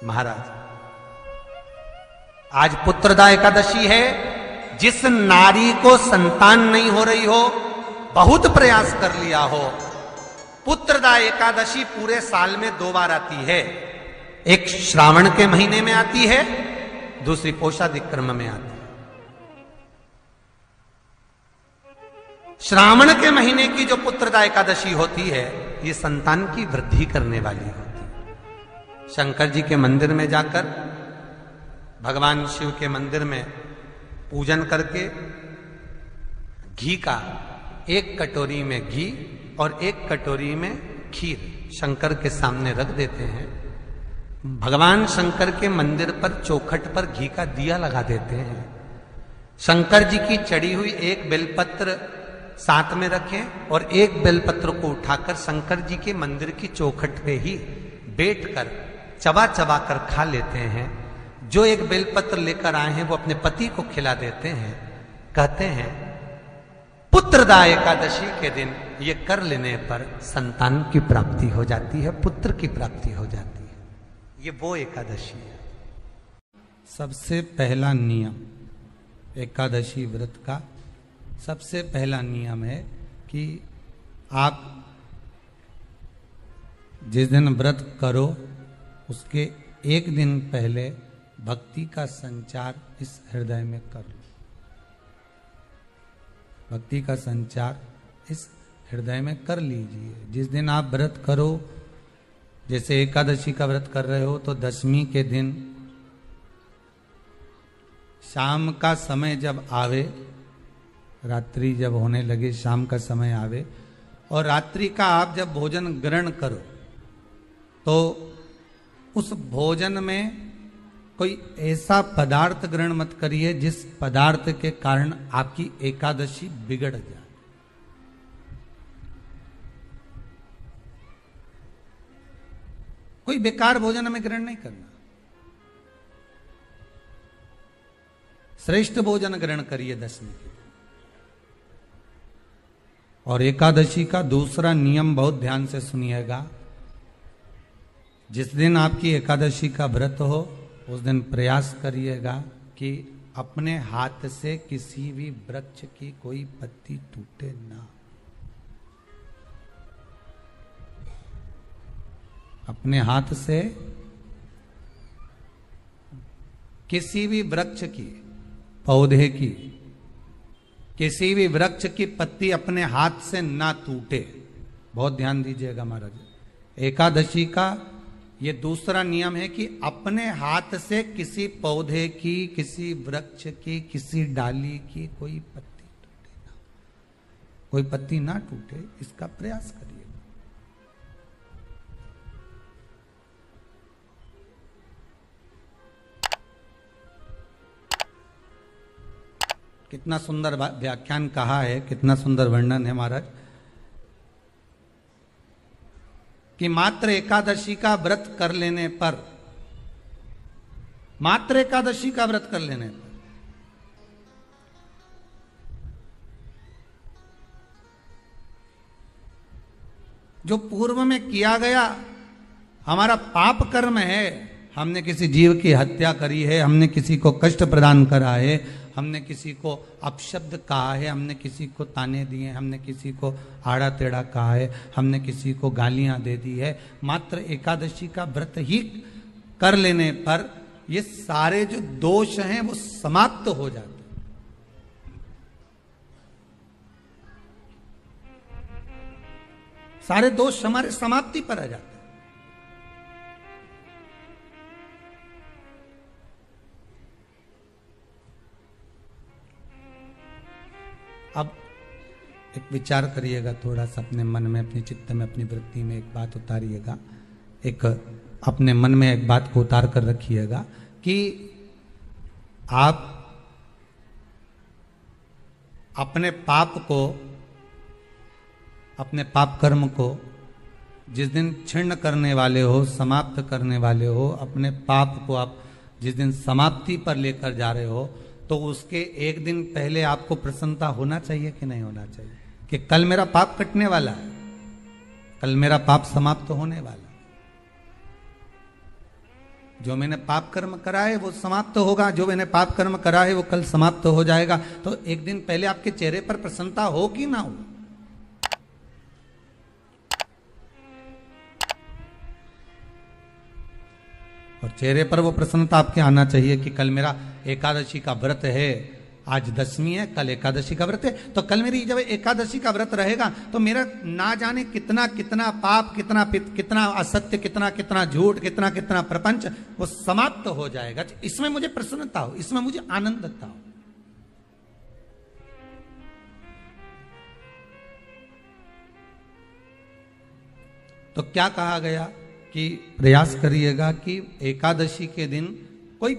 महाराज आज पुत्रदा एकादशी है। जिस नारी को संतान नहीं हो रही हो, बहुत प्रयास कर लिया हो, पुत्रदा एकादशी पूरे साल में 2 बार आती है। एक श्रावण के महीने में आती है, दूसरी पोषादिक्रम में आती है। श्रावण के महीने की जो पुत्रदा एकादशी होती है, ये संतान की वृद्धि करने वाली होती है। शंकर जी के मंदिर में जाकर, भगवान शिव के मंदिर में पूजन करके घी का 1 कटोरी में घी और 1 कटोरी में खीर शंकर के सामने रख देते हैं। भगवान शंकर के मंदिर पर चौखट पर घी का दिया लगा देते हैं। शंकर जी की चढ़ी हुई 1 बेलपत्र साथ में रखें और 1 बेलपत्र को उठाकर शंकर जी के मंदिर की चौखट पे ही बैठकर चबा चबा कर खा लेते हैं। जो 1 बेलपत्र लेकर आए हैं वो अपने पति को खिला देते हैं। कहते हैं पुत्रदा एकादशी के दिन ये कर लेने पर संतान की प्राप्ति हो जाती है, पुत्र की प्राप्ति हो जाती है। ये वो एकादशी है। सबसे पहला नियम एकादशी व्रत का, सबसे पहला नियम है कि आप जिस दिन व्रत करो उसके 1 दिन पहले भक्ति का संचार इस हृदय में कर लो। भक्ति का संचार इस हृदय में कर लीजिए। जिस दिन आप व्रत करो, जैसे एकादशी का व्रत कर रहे हो, तो दशमी के दिन शाम का समय जब आवे, रात्रि जब होने लगे, शाम का समय आवे और रात्रि का आप जब भोजन ग्रहण करो, तो उस भोजन में कोई ऐसा पदार्थ ग्रहण मत करिए जिस पदार्थ के कारण आपकी एकादशी बिगड़ जाए। कोई बेकार भोजन हमें ग्रहण नहीं करना। श्रेष्ठ भोजन ग्रहण करिए दशमी के। और एकादशी का दूसरा नियम बहुत ध्यान से सुनिएगा। जिस दिन आपकी एकादशी का व्रत हो, उस दिन प्रयास करिएगा कि अपने हाथ से किसी भी वृक्ष की कोई पत्ती टूटे ना। अपने हाथ से किसी भी वृक्ष की, पौधे की, किसी भी वृक्ष की पत्ती अपने हाथ से ना टूटे। बहुत ध्यान दीजिएगा महाराज। एकादशी का ये दूसरा नियम है कि अपने हाथ से किसी पौधे की, किसी वृक्ष की, किसी डाली की कोई पत्ती टूटे ना, कोई पत्ती ना टूटे, इसका प्रयास करिए। कितना सुंदर व्याख्यान कहा है, कितना सुंदर वर्णन है महाराज, कि मात्र एकादशी का व्रत कर लेने पर, मात्र एकादशी का व्रत कर लेने पर जो पूर्व में किया गया हमारा पाप कर्म है, हमने किसी जीव की हत्या करी है, हमने किसी को कष्ट प्रदान करा है, हमने किसी को अपशब्द कहा है, हमने किसी को ताने दिए, हमने किसी को आड़ा टेढ़ा कहा है, हमने किसी को गालियां दे दी है, मात्र एकादशी का व्रत ही कर लेने पर ये सारे जो दोष हैं वो समाप्त हो जाते हैं। सारे दोष हमारे समाप्ति पर आ जाते हैं। अब एक विचार करिएगा थोड़ा सा अपने मन में, अपने चित्त में, अपनी वृत्ति में एक बात उतारिएगा। एक अपने मन में एक बात को उतार कर रखिएगा कि आप अपने पाप को, अपने पाप कर्म को जिस दिन छिन्न करने वाले हो, समाप्त करने वाले हो, अपने पाप को आप जिस दिन समाप्ति पर लेकर जा रहे हो, तो उसके 1 दिन पहले आपको प्रसन्नता होना चाहिए कि नहीं होना चाहिए कि कल मेरा पाप कटने वाला है, कल मेरा पाप समाप्त होने वाला है। जो मैंने पाप कर्म करा है वो समाप्त होगा, जो मैंने पाप कर्म करा है वो कल समाप्त हो जाएगा। तो एक दिन पहले आपके चेहरे पर प्रसन्नता हो कि ना हो? और चेहरे पर वो प्रसन्नता आपके आना चाहिए कि कल मेरा एकादशी का व्रत है, आज दशमी है, कल एकादशी का व्रत है, तो कल मेरी जब एकादशी का व्रत रहेगा तो मेरा ना जाने कितना कितना पाप, कितना असत्य, कितना झूठ, कितना प्रपंच वो समाप्त हो जाएगा। इसमें मुझे प्रसन्नता हो, इसमें मुझे आनंदता हो। तो क्या कहा गया कि प्रयास करिएगा कि एकादशी के दिन कोई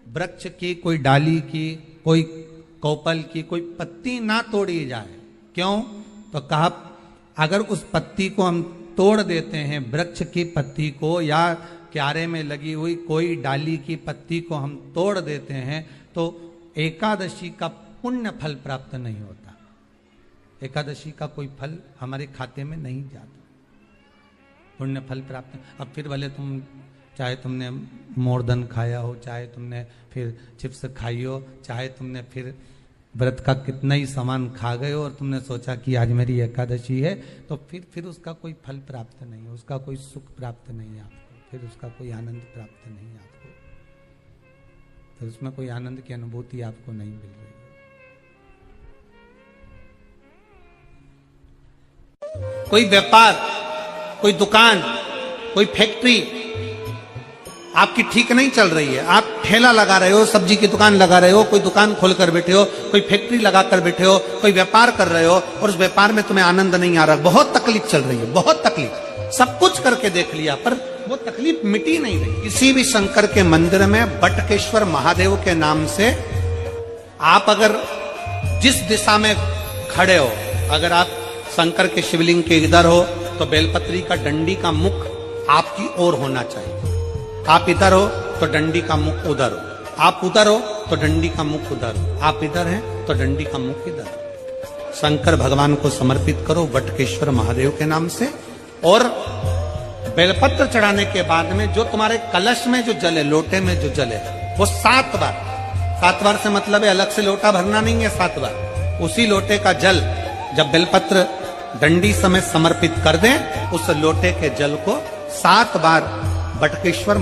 वृक्ष की, कोई डाली की, कोई कोपल की कोई पत्ती ना तोड़ी जाए। क्यों? तो कहा अगर उस पत्ती को हम तोड़ देते हैं, वृक्ष की पत्ती को या क्यारे में लगी हुई कोई डाली की पत्ती को हम तोड़ देते हैं तो एकादशी का पुण्य फल प्राप्त नहीं होता, एकादशी का कोई फल हमारे खाते में नहीं जाता, पुण्य फल प्राप्त। अब फिर भले तुम चाहे तुमने मोरदन खाया हो, चाहे तुमने फिर चिप्स खाई हो, चाहे तुमने फिर व्रत का कितना ही सामान खा गए हो और तुमने सोचा कि आज मेरी एकादशी है, तो फिर उसका कोई फल प्राप्त नहीं, उसका कोई सुख प्राप्त नहीं आपको, फिर उसका कोई आनंद प्राप्त नहीं आपको, फिर उसमें कोई आनंद की अनुभूति आपको नहीं मिल रही है। कोई व्यापार, कोई दुकान, कोई फैक्ट्री आपकी ठीक नहीं चल रही है, आप ठेला लगा रहे हो, सब्जी की दुकान लगा रहे हो, कोई दुकान खोल कर बैठे हो, कोई फैक्ट्री लगा कर बैठे हो, कोई व्यापार कर रहे हो और उस व्यापार में तुम्हें आनंद नहीं आ रहा, बहुत तकलीफ चल रही है, बहुत तकलीफ, सब कुछ करके देख लिया पर वो तकलीफ मिटी नहीं रही। किसी भी शंकर के मंदिर में बटकेश्वर महादेव के नाम से आप अगर जिस दिशा में खड़े हो, अगर आप शंकर के शिवलिंग के इधर हो तो बेलपत्री का डंडी का मुख आपकी ओर होना चाहिए, आप इधर हो तो डंडी का मुख उधर हो, आप उधर हो तो डंडी का मुख उधर हो, आप इधर हैं तो डंडी का मुख इधर हो। शंकर भगवान को समर्पित करो बटकेश्वर महादेव के नाम से। और बेलपत्र चढ़ाने के बाद में जो तुम्हारे कलश में जो जल है, लोटे में जो जल है, वो 7 बार से मतलब है अलग से लोटा भरना नहीं है, 7 बार उसी लोटे का जल जब बेलपत्र डंडी समय समर्पित कर दें, उस लोटे के जल को 7 बार बटकेश्वर